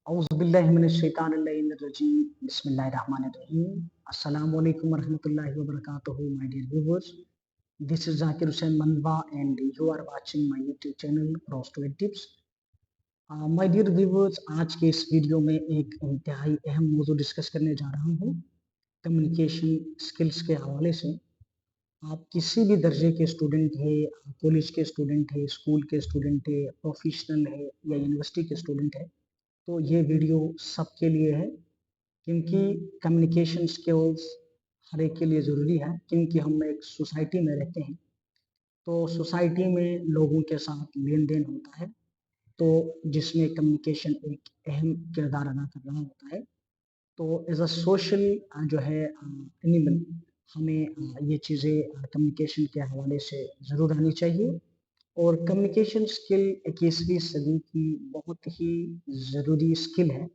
औज़ुबिल्लाहिमिनश्शैतानिर्रजीम बिस्मिल्लाहिर्रहमानिर्रहीम अस्सलामु अलैकुम वरहमतुल्लाहि वबरकातुहू my dear viewers this is Zakir Hussain Mandwa and you are watching my YouTube channel cross to tips. My dear viewers, आज के इस वीडियो में एक इंतहाई अहम मौजू डिस्कस करने जा रहा हूँ कम्युनिकेशन स्किल्स के हवाले से। आप किसी भी दर्जे के स्टूडेंट है, कॉलेज के स्टूडेंट है, स्कूल के स्टूडेंट है, प्रोफेशनल है या यूनिवर्सिटी के स्टूडेंट है, तो ये वीडियो सबके लिए है क्योंकि कम्युनिकेशन स्किल्स हर एक के लिए ज़रूरी है। क्योंकि हम एक सोसाइटी में रहते हैं, तो सोसाइटी में लोगों के साथ लेन देन होता है, तो जिसमें कम्युनिकेशन एक अहम किरदार अदा कर रहा होता है। तो एज अ सोशल जो है एनिमल, हमें ये चीज़ें कम्युनिकेशन के हवाले से ज़रूर आनी चाहिए। और कम्युनिकेशन स्किल 21वीं सदी की बहुत ही ज़रूरी स्किल है,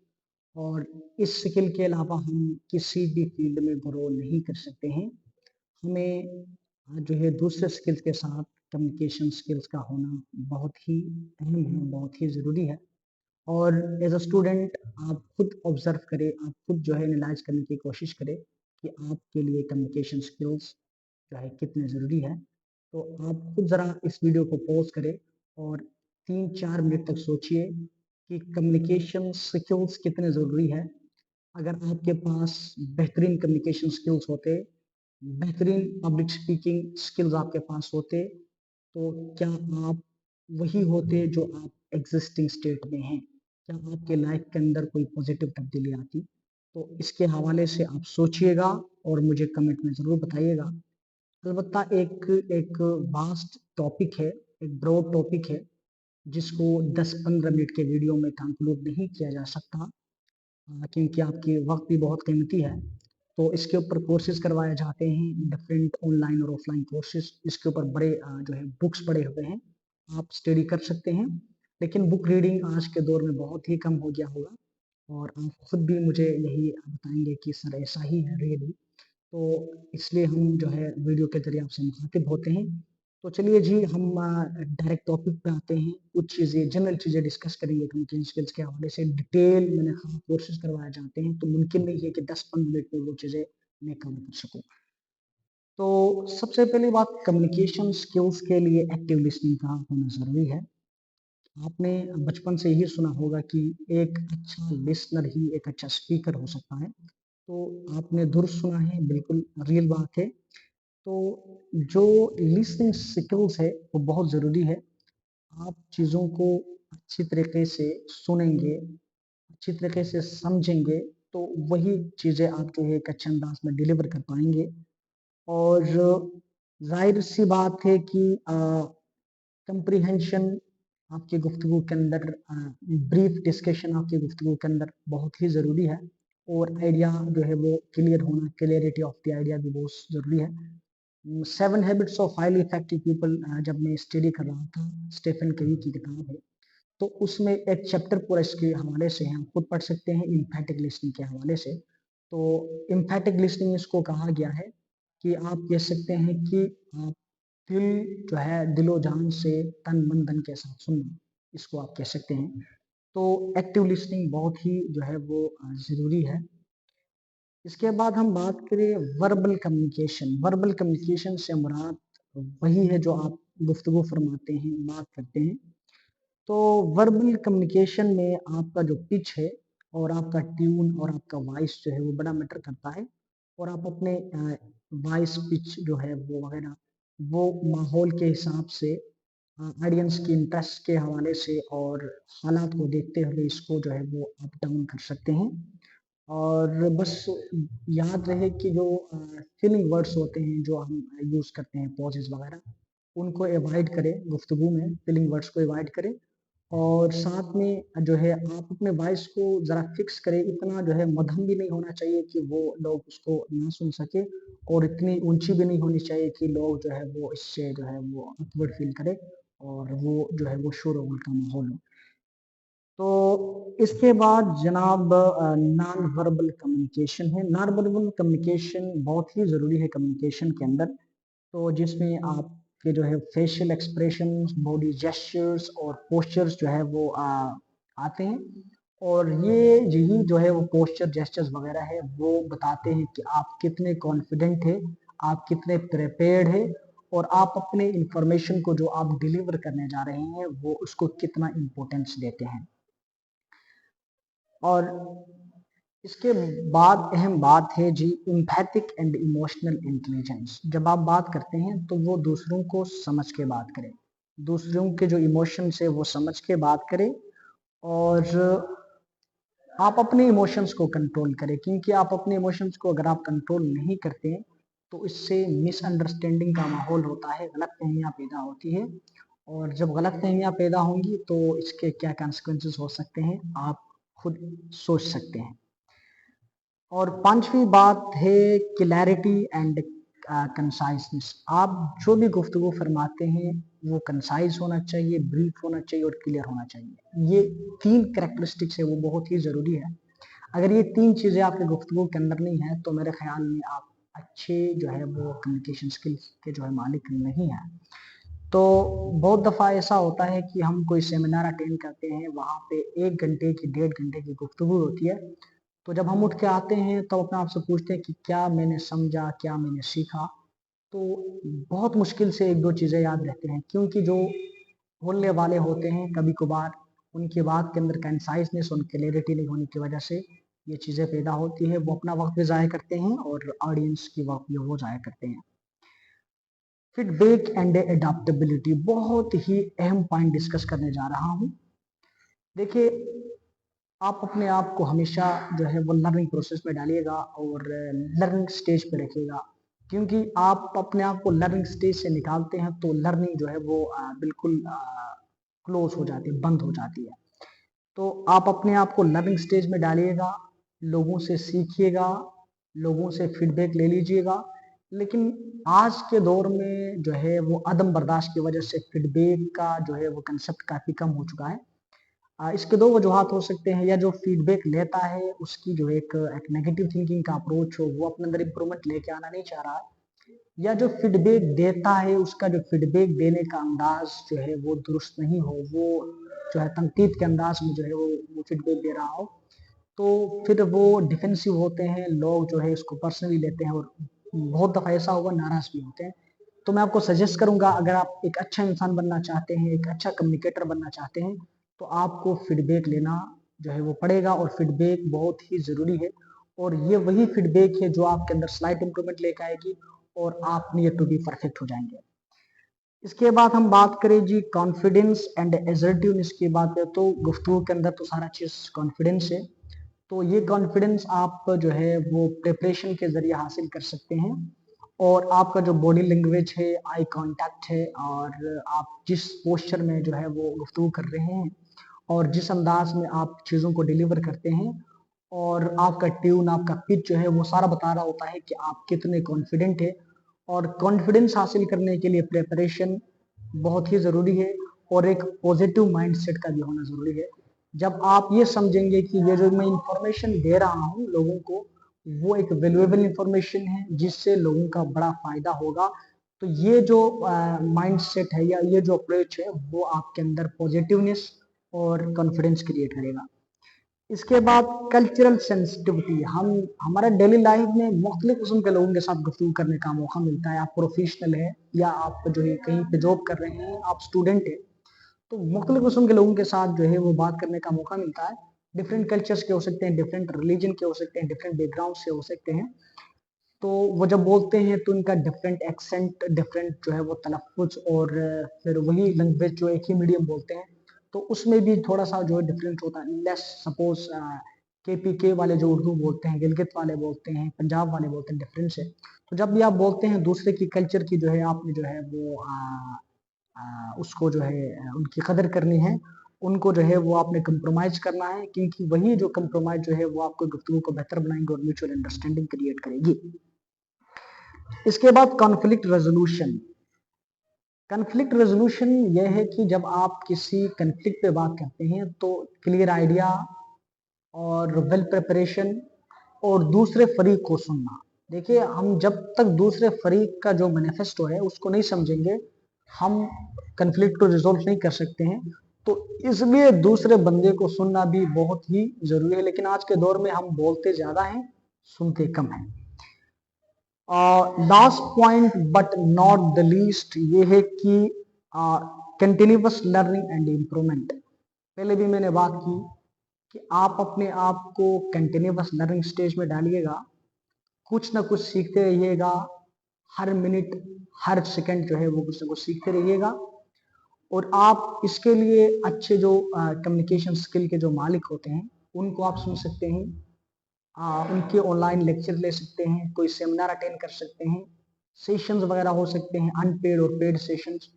और इस स्किल के अलावा हम किसी भी फील्ड में ग्रो नहीं कर सकते हैं। हमें जो है दूसरे स्किल्स के साथ कम्युनिकेशन स्किल्स का होना बहुत ही अहम है, बहुत ही ज़रूरी है। और एज अ स्टूडेंट आप खुद ऑब्जर्व करें, आप खुद जो है एनालाइज करने की कोशिश करें कि आपके लिए कम्युनिकेशन स्किल्स जो है कितने ज़रूरी है। तो आप खुद ज़रा इस वीडियो को पॉज करें और 3-4 मिनट तक सोचिए कि कम्युनिकेशन स्किल्स कितने ज़रूरी है। अगर आपके पास बेहतरीन कम्युनिकेशन स्किल्स होते, बेहतरीन पब्लिक स्पीकिंग स्किल्स आपके पास होते, तो क्या आप वही होते जो आप एग्जिस्टिंग स्टेट में हैं? क्या आपके लाइफ के अंदर कोई पॉजिटिव तब्दीली आती? तो इसके हवाले से आप सोचिएगा और मुझे कमेंट में ज़रूर बताइएगा। अलबत्ता एक एक वास्ट टॉपिक है, एक ब्रॉड टॉपिक है, जिसको 10-15 मिनट के वीडियो में कंक्लूड नहीं किया जा सकता। क्योंकि आपकी वक्त भी बहुत कीमती है। तो इसके ऊपर कोर्सेज करवाए जाते हैं, डिफरेंट ऑनलाइन और ऑफलाइन कोर्सेज। इसके ऊपर बड़े जो है बुक्स पड़े हुए हैं, आप स्टडी कर सकते हैं। लेकिन बुक रीडिंग आज के दौर में बहुत ही कम हो गया होगा, और आप खुद भी मुझे यही बताएंगे कि सर ऐसा ही है रियली। तो इसलिए हम जो है वीडियो के ज़रिए आपसे मुखातिब होते हैं। तो चलिए जी, हम डायरेक्ट टॉपिक पे आते हैं। कुछ चीज़ें, जनरल चीज़ें डिस्कस करेंगे कम्युनिकेशन स्किल्स के हवाले से। डिटेल मैंने कहा कोर्सेज करवाए जाते हैं, तो मुमकिन नहीं है कि 10-15 मिनट में वो चीज़ें मैं कवर कर सकूँ। तो सबसे पहली बात, कम्युनिकेशन स्किल्स के लिए एक्टिव लिसनिंग का होना ज़रूरी है। आपने बचपन से यही सुना होगा कि एक अच्छा लिसनर ही एक अच्छा स्पीकर हो सकता है। तो आपने दुरुस्त सुना है, बिल्कुल रियल बात है। तो जो लिसनिंग स्किल्स है वो बहुत ज़रूरी है। आप चीज़ों को अच्छी तरीके से सुनेंगे, अच्छी तरीके से समझेंगे, तो वही चीज़ें आप जो है एक अच्छे अंदाज में डिलीवर कर पाएँगे। और ज़ाहिर-सी बात है कि कम्प्रीहेंशन आपकी गुफ्तगू के अंदर, ब्रीफ डिस्कशन आपकी गुफ्तगू के अंदर बहुत ही ज़रूरी है। और आइडिया जो है वो क्लियर होना, क्लियरिटी ऑफ द आइडिया भी बहुत ज़रूरी है। 7 habits of highly effective people जब मैं स्टडी कर रहा था, स्टीफन कवी की किताब है, तो उसमें एक चैप्टर पूरा इसके हवाले से है, आप खुद पढ़ सकते हैं एम्फैटिक लिसनिंग के हवाले से। तो एम्फैटिक लिसनिंग इसको कहा गया है कि आप कह सकते हैं कि आप दिल जो है दिलो जान से, तन मन धन के साथ सुनना, इसको आप कह सकते हैं। तो एक्टिव लिसनिंग बहुत ही जो है वो ज़रूरी है। इसके बाद हम बात करें वर्बल कम्युनिकेशन। वर्बल कम्युनिकेशन से मुराद वही है जो आप गुफ्तगू फरमाते हैं, बात करते हैं। तो वर्बल कम्युनिकेशन में आपका जो पिच है और आपका ट्यून और आपका वॉइस जो है वो बड़ा मैटर करता है। और आप अपने वॉइस पिच जो है वो वगैरह, वो माहौल के हिसाब से, ऑडियंस की इंटरेस्ट के हवाले से और हालात को देखते हुए इसको जो है वो अप डाउन कर सकते हैं। और बस याद रहे कि जो फिलिंग वर्ड्स होते हैं जो हम यूज़ करते हैं, पॉजेज़ वगैरह, उनको अवॉइड करें गुफ्तगू में, फिलिंग वर्ड्स को अवॉइड करें। और साथ में जो है आप अपने वॉइस को ज़रा फिक्स करें, इतना जो है मध्यम भी नहीं होना चाहिए कि वो लोग उसको ना सुन सके, और इतनी ऊंची भी नहीं होनी चाहिए कि लोग जो है वो इससे जो है वो ऑकवर्ड फील करें और वो जो है वो शोर और का माहौल हो। तो इसके बाद जनाब नॉन वर्बल कम्युनिकेशन है। नॉन वर्बल कम्युनिकेशन बहुत ही ज़रूरी है कम्युनिकेशन के अंदर। तो जिसमें आपके जो है फेशियल एक्सप्रेशंस, बॉडी जेस्चर्स और पोस्चर्स जो है वो आते हैं। और ये यही जो है वो पोस्चर जेस्चर्स वगैरह है वो बताते हैं कि आप कितने कॉन्फिडेंट है, आप कितने प्रिपेयर्ड है, और आप अपने इंफॉर्मेशन को जो आप डिलीवर करने जा रहे हैं वो उसको कितना इम्पोर्टेंस देते हैं। और इसके बाद अहम बात है जी एम्पैथिक एंड इमोशनल इंटेलिजेंस। जब आप बात करते हैं तो वो दूसरों को समझ के बात करें, दूसरों के जो इमोशंस है वो समझ के बात करें, और आप अपने इमोशंस को कंट्रोल करें, क्योंकि आप अपने इमोशंस को अगर आप कंट्रोल नहीं करते हैं तो इससे मिसअंडरस्टैंडिंग का माहौल होता है, गलतफहमियां पैदा होती है, और जब गलतफहमियां पैदा होंगी तो इसके क्या कॉन्सिक्वेंसेस हो सकते हैं आप खुद सोच सकते हैं। और पांचवी बात है क्लैरिटी एंड कंसाइजनेस। आप जो भी गुफ्तगू फरमाते हैं वो कंसाइज होना चाहिए, ब्रीफ होना चाहिए और क्लियर होना चाहिए। ये 3 कैरेक्टरिस्टिक्स है वो बहुत ही ज़रूरी है। अगर ये 3 चीज़ें आपके गुफ्तगू के अंदर नहीं है तो मेरे ख्याल में आप अच्छे जो है वो कम्युनिकेशन स्किल्स के जो है मालिक नहीं हैं। तो बहुत दफ़ा ऐसा होता है कि हम कोई सेमिनार अटेंड करते हैं, वहाँ पे 1 घंटे की 1.5 घंटे की गुफ्तगू होती है, तो जब हम उठ के आते हैं तो अपने आप से पूछते हैं कि क्या मैंने समझा, क्या मैंने सीखा? तो बहुत मुश्किल से 1-2 चीज़ें याद रहते हैं, क्योंकि जो बोलने वाले होते हैं कभी-कभार उनकी बात के अंदर कंसाइज़नेस और क्लैरिटी नहीं होने की वजह से ये चीज़ें पैदा होती है। वो अपना वक़्त भी ज़ाया करते हैं और ऑडियंस की वक़्त भी वो ज़ाया करते हैं। फीडबैक एंड एडॉप्टेबिलिटी बहुत ही अहम पॉइंट डिस्कस करने जा रहा हूँ। देखिए, आप अपने आप को हमेशा जो है वो लर्निंग प्रोसेस में डालिएगा और लर्निंग स्टेज पे रखिएगा, क्योंकि आप अपने आप को लर्निंग स्टेज से निकालते हैं तो लर्निंग जो है वो बिल्कुल क्लोज हो जाती है, बंद हो जाती है। तो आप अपने आप को लर्निंग स्टेज में डालिएगा, लोगों से सीखिएगा, लोगों से फीडबैक ले लीजिएगा। लेकिन आज के दौर में जो है वो अदम बर्दाश्त की वजह से फीडबैक का जो है वो कंसेप्ट काफ़ी कम हो चुका है। इसके 2 वजूहात हो सकते हैं, या जो फीडबैक लेता है उसकी जो एक नेगेटिव थिंकिंग का अप्रोच हो, वो अपने अंदर इम्प्रूवमेंट लेके आना नहीं चाह रहा है, या जो फीडबैक देता है उसका जो फीडबैक देने का अंदाज जो है वो दुरुस्त नहीं हो, वो जो है तनकीद के अंदाज में जो है वो फीडबैक दे रहा हो, तो फिर वो डिफेंसिव होते हैं, लोग जो है इसको पर्सनली लेते हैं और बहुत दफ़ा ऐसा हुआ नाराज़ भी होते हैं। तो मैं आपको सजेस्ट करूँगा, अगर आप एक अच्छा इंसान बनना चाहते हैं, एक अच्छा कम्युनिकेटर बनना चाहते हैं, तो आपको फीडबैक लेना जो है वो पड़ेगा, और फीडबैक बहुत ही ज़रूरी है, और ये वही फीडबैक है जो आपके अंदर स्लाइट इम्प्रूवमेंट लेके आएगी और आप नियर टू बी परफेक्ट हो जाएंगे। इसके बाद हम बात करें जी कॉन्फिडेंस एंड एसर्टिवनेस की बात करें तो गुफ्तगू के अंदर तो सारा चीज़ कॉन्फिडेंस है। तो ये कॉन्फिडेंस आप जो है वो प्रिपरेशन के ज़रिए हासिल कर सकते हैं, और आपका जो बॉडी लैंग्वेज है, आई कांटेक्ट है, और आप जिस पोस्चर में जो है वो गुफ्तगू कर रहे हैं और जिस अंदाज में आप चीज़ों को डिलीवर करते हैं, और आपका ट्यून, आपका पिच जो है वो सारा बता रहा होता है कि आप कितने कॉन्फिडेंट है। और कॉन्फिडेंस हासिल करने के लिए प्रिपरेशन बहुत ही ज़रूरी है, और एक पॉजिटिव माइंडसेट का भी होना ज़रूरी है। जब आप ये समझेंगे कि ये जो मैं इंफॉर्मेशन दे रहा हूँ लोगों को, वो एक वैल्यूएबल इंफॉर्मेशन है जिससे लोगों का बड़ा फायदा होगा, तो ये जो माइंडसेट है या ये जो अप्रोच है वो आपके अंदर पॉजिटिवनेस और कॉन्फिडेंस क्रिएट करेगा। इसके बाद कल्चरल सेंसिटिविटी, हम हमारे डेली लाइफ में मुख्तलिफ किस्म के लोगों के साथ गुफ्तगू करने का मौका मिलता है। आप प्रोफेशनल है या आप जो है कहीं पे जॉब कर रहे हैं, आप स्टूडेंट है, तो मुख्तलिफ किस्म के लोगों के साथ जो है वो बात करने का मौका मिलता है। डिफरेंट कल्चर्स के हो सकते हैं, डिफरेंट रिलीजन के हो सकते हैं, डिफरेंट बैकग्राउंड से हो सकते हैं। तो वो जब बोलते हैं तो उनका डिफरेंट एक्सेंट, डिफरेंट जो है वो तलफ़्फ़ुज़, और फिर वही लैंग्वेज जो एक ही मीडियम बोलते हैं, तो उसमें भी थोड़ा-सा जो है डिफरेंस होता है। लेट्स सपोज़ केपीके वाले जो उर्दू बोलते हैं, गिलगित वाले बोलते हैं, पंजाब वाले बोलते हैं, डिफरेंस है। तो जब भी आप बोलते हैं दूसरे की कल्चर की जो है आपने जो है वो उसको जो है उनकी कदर करनी है, उनको जो है वो आपने कंप्रोमाइज़ करना है, क्योंकि वही जो कंप्रोमाइज़ जो है वो आपको गुफ्तगू को बेहतर बनाएँगे और म्यूचुअल अंडरस्टैंडिंग क्रिएट करेगी। इसके बाद कॉन्फ्लिक्ट रेजोल्यूशन। कॉन्फ्लिक्ट रेजोल्यूशन यह है कि जब आप किसी कॉन्फ्लिक्ट पे बात करते हैं तो क्लियर आइडिया और वेल प्रिपरेशन और दूसरे फरीक को सुनना। देखिए, हम जब तक दूसरे फरीक का जो मैनिफेस्टो है उसको नहीं समझेंगे, हम कॉन्फ्लिक्ट को रिजोल्व नहीं कर सकते हैं। تو اس لیے دوسرے بندے کو سننا بھی بہت ہی ضروری ہے، لیکن آج کے دور میں ہم بولتے زیادہ ہیں، سنتے کم ہیں۔ Last point but not the least یہ ہے کہ کنٹینیوس لرننگ اینڈ امپرومنٹ۔ پہلے بھی میں نے بات کی کہ آپ اپنے آپ کو کنٹینیوس لرننگ سٹیج میں ڈالیے گا، کچھ نہ کچھ سیکھتے رہیے گا، ہر منٹ ہر سیکنڈ جو ہے وہ کچھ نہ کچھ سیکھتے رہیے گا، اور آپ اس کے لیے اچھے جو کمیونیکیشن سکل کے جو مالک ہوتے ہیں ان کو آپ سن سکتے ہیں، ان کے آن لائن لیکچر لے سکتے ہیں، کوئی سیمینار اٹینڈ کر سکتے ہیں، سیشنز وغیرہ ہو سکتے ہیں، ان پیڈ اور پیڈ سیشنز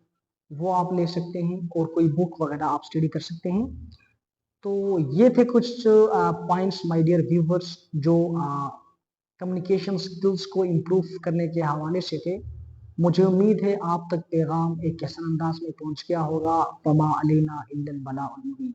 وہ آپ لے سکتے ہیں، اور کوئی بک وغیرہ آپ اسٹڈی کر سکتے ہیں۔ تو یہ تھے کچھ پوائنٹس مائی ڈیئر ویورز جو کمیونیکیشن سکلز کو امپروو کرنے کے حوالے سے تھے۔ مجھے امید ہے آپ تک پیغام ایک احسن انداز میں پہنچ گیا ہوگا۔ وما علینا الا البلاغ المبین۔